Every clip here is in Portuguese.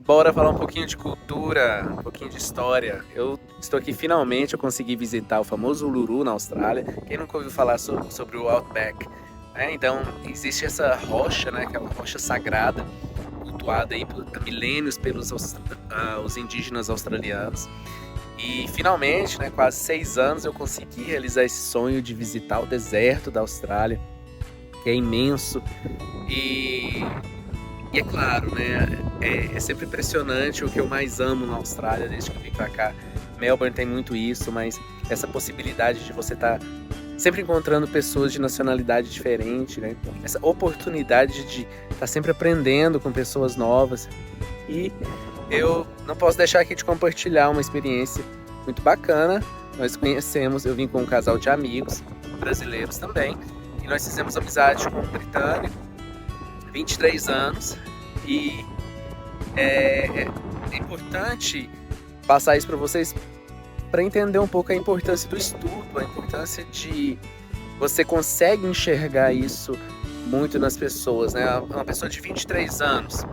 Bora falar um pouquinho de cultura, um pouquinho de história. Eu estou aqui finalmente, eu consegui visitar o famoso Uluru na Austrália. Quem nunca ouviu falar sobre o Outback? Então, existe essa rocha, né, que é uma rocha sagrada, cultuada aí há milênios pelos os indígenas australianos. E finalmente, né, quase 6 anos, eu consegui realizar esse sonho de visitar o deserto da Austrália, que é imenso. E e é claro, né? É sempre impressionante o que eu mais amo na Austrália desde que eu vim pra cá. Melbourne tem muito isso, mas essa possibilidade de você estar sempre encontrando pessoas de nacionalidade diferente, né? Essa oportunidade de estar sempre aprendendo com pessoas novas. E eu não posso deixar aqui de compartilhar uma experiência muito bacana. Nós conhecemos, eu vim com um casal de amigos, brasileiros também, e nós fizemos amizade com um britânico, 23 anos, e é importante passar isso para vocês para entender um pouco a importância do estudo, a importância de você consegue enxergar isso muito nas pessoas, né? Uma pessoa de 23 anos,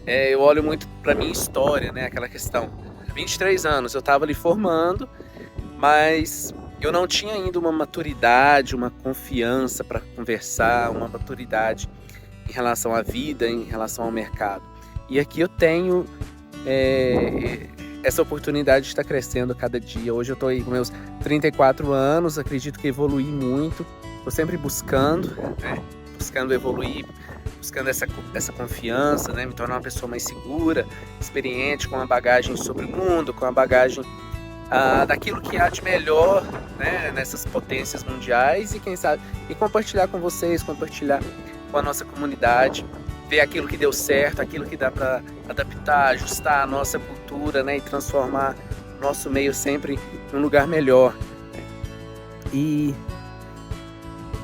eu olho muito para minha história, né? Aquela questão, 23 anos, eu estava ali formando, mas eu não tinha ainda uma maturidade, uma confiança para conversar, uma maturidade em relação à vida, em relação ao mercado. E aqui eu tenho essa oportunidade de estar crescendo cada dia. Hoje eu estou aí com meus 34 anos, acredito que evoluí muito. Estou sempre buscando, né? Buscando evoluir, buscando essa confiança, né? Me tornar uma pessoa mais segura, experiente, com uma bagagem sobre o mundo, com uma bagagem daquilo que há de melhor, né, nessas potências mundiais, e quem sabe, e compartilhar com vocês, compartilhar com a nossa comunidade, ver aquilo que deu certo, aquilo que dá para adaptar, ajustar a nossa cultura, né, e transformar o nosso meio sempre num lugar melhor. E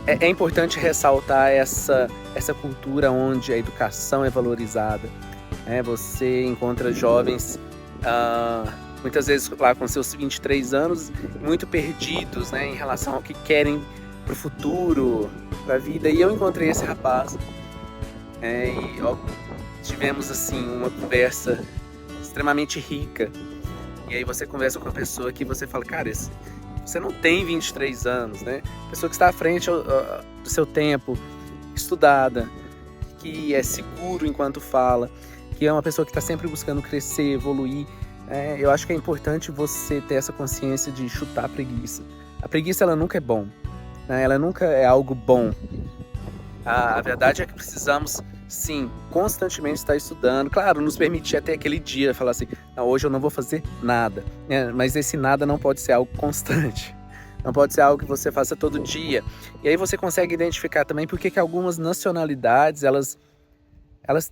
é importante ressaltar essa cultura onde a educação é valorizada. Você encontra jovens muitas vezes lá com seus 23 anos, muito perdidos, né, em relação ao que querem para o futuro, para a vida. E eu encontrei esse rapaz, e tivemos assim uma conversa extremamente rica. E aí você conversa com uma pessoa que você fala, cara, você não tem 23 anos, né? Pessoa que está à frente do seu tempo, estudada, que é seguro enquanto fala, que é uma pessoa que está sempre buscando crescer, evoluir. Eu acho que é importante você ter essa consciência de chutar a preguiça. A preguiça, ela nunca é bom, né? Ela nunca é algo bom. A verdade é que precisamos, sim, constantemente estar estudando. Claro, nos permitir até aquele dia falar assim, não, hoje eu não vou fazer nada. Mas esse nada não pode ser algo constante. Não pode ser algo que você faça todo dia. E aí você consegue identificar também por que algumas nacionalidades, elas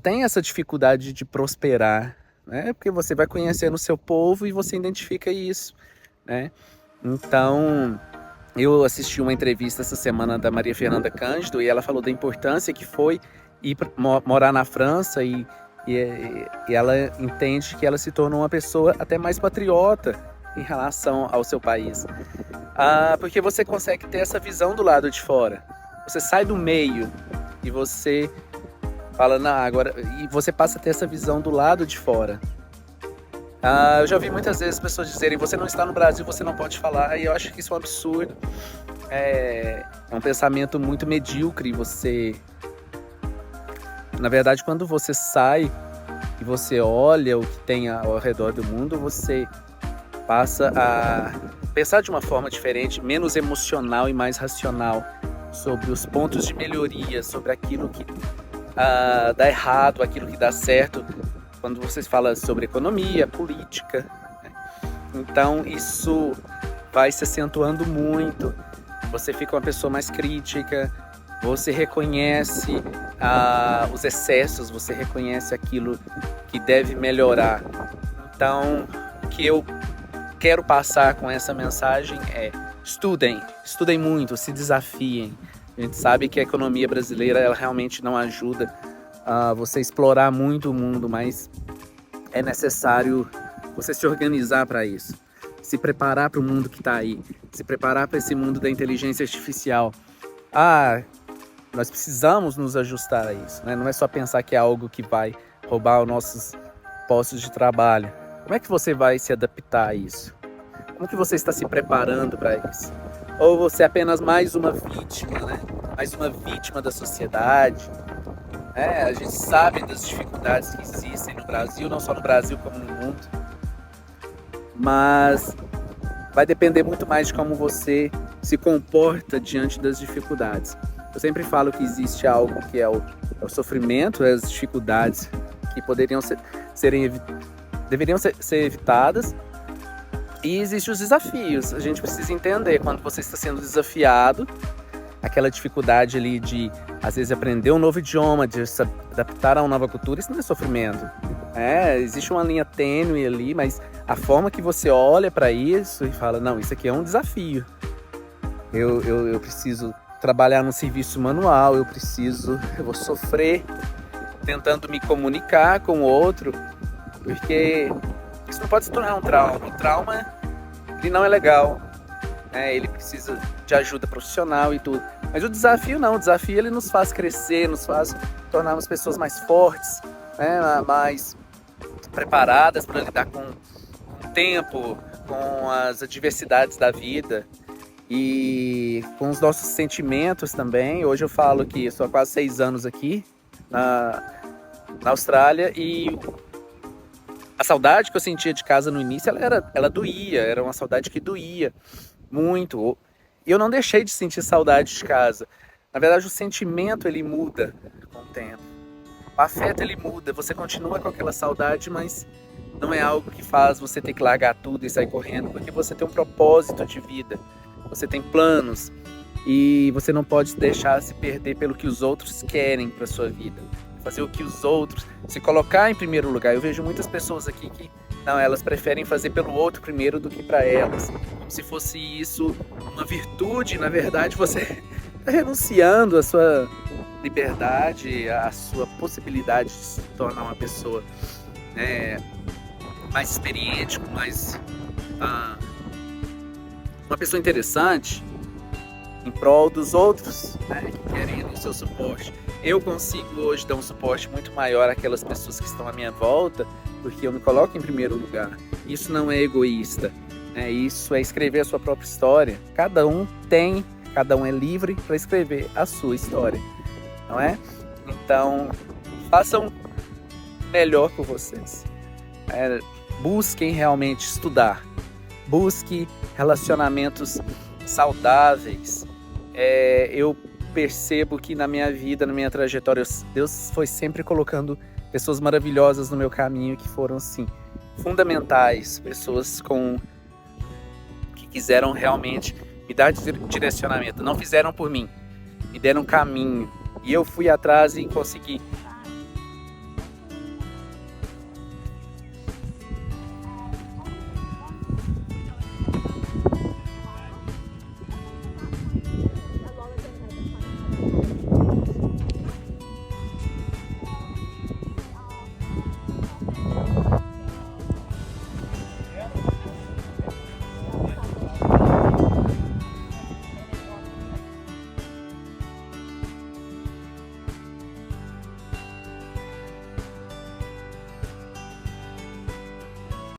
têm essa dificuldade de prosperar, né? Porque você vai conhecendo o seu povo e você identifica isso, né? Então, eu assisti uma entrevista essa semana da Maria Fernanda Cândido e ela falou da importância que foi ir morar na França e ela entende que ela se tornou uma pessoa até mais patriota em relação ao seu país. Porque você consegue ter essa visão do lado de fora. Você sai do meio e você fala, não, agora, e você passa a ter essa visão do lado de fora. Eu já ouvi muitas vezes pessoas dizerem, você não está no Brasil, você não pode falar, e eu acho que isso é um absurdo. É um pensamento muito medíocre. Na verdade, quando você sai e você olha o que tem ao redor do mundo, você passa a pensar de uma forma diferente, menos emocional e mais racional, sobre os pontos de melhoria, sobre aquilo que dá errado, aquilo que dá certo, quando você fala sobre economia, política, né? Então isso vai se acentuando muito, você fica uma pessoa mais crítica, você reconhece os excessos, você reconhece aquilo que deve melhorar. Então, o que eu quero passar com essa mensagem é: estudem muito, se desafiem. A gente sabe que a economia brasileira, ela realmente não ajuda a você explorar muito o mundo, mas é necessário você se organizar para isso, se preparar para o mundo que está aí, se preparar para esse mundo da inteligência artificial. Nós precisamos nos ajustar a isso, né? Não é só pensar que é algo que vai roubar os nossos postos de trabalho. Como é que você vai se adaptar a isso? Como que você está se preparando para isso? Ou você é apenas mais uma vítima, né? Mais uma vítima da sociedade? A gente sabe das dificuldades que existem no Brasil, não só no Brasil como no mundo. Mas vai depender muito mais de como você se comporta diante das dificuldades. Eu sempre falo que existe algo que é o sofrimento, as dificuldades que deveriam ser evitadas. E existem os desafios. A gente precisa entender quando você está sendo desafiado, aquela dificuldade ali de, às vezes, aprender um novo idioma, de se adaptar a uma nova cultura, isso não é sofrimento. Existe uma linha tênue ali, mas a forma que você olha para isso e fala, não, isso aqui é um desafio. Eu preciso trabalhar no serviço manual, eu vou sofrer tentando me comunicar com o outro, porque isso não pode se tornar um trauma. O trauma, ele não é legal, ele precisa de ajuda profissional e tudo. Mas o desafio não, o desafio ele nos faz crescer, nos faz tornarmos pessoas mais fortes, mais preparadas para lidar com o tempo, com as adversidades da vida e com os nossos sentimentos também. Hoje eu falo que eu estou há quase 6 anos aqui na Austrália e a saudade que eu sentia de casa no início, ela doía, era uma saudade que doía muito. E eu não deixei de sentir saudade de casa. Na verdade, o sentimento ele muda com o tempo. O afeto ele muda, você continua com aquela saudade, mas não é algo que faz você ter que largar tudo e sair correndo, porque você tem um propósito de vida, você tem planos e você não pode deixar se perder pelo que os outros querem para sua vida. Fazer o que os outros, se colocar em primeiro lugar. Eu vejo muitas pessoas aqui que não, elas preferem fazer pelo outro primeiro do que para elas. Como se fosse isso uma virtude, na verdade você está renunciando à sua liberdade, à sua possibilidade de se tornar uma pessoa mais experiente, com mais uma pessoa interessante em prol dos outros, que querem o seu suporte. Eu consigo hoje dar um suporte muito maior àquelas pessoas que estão à minha volta, porque eu me coloco em primeiro lugar. Isso não é egoísta, isso é escrever a sua própria história. Cada um é livre para escrever a sua história, não é? Então, façam melhor por vocês. Busquem realmente estudar, busque relacionamentos saudáveis. Eu percebo que na minha vida, na minha trajetória, Deus foi sempre colocando pessoas maravilhosas no meu caminho que foram, assim, fundamentais. Pessoas que quiseram realmente me dar direcionamento. Não fizeram por mim, me deram caminho. E eu fui atrás e consegui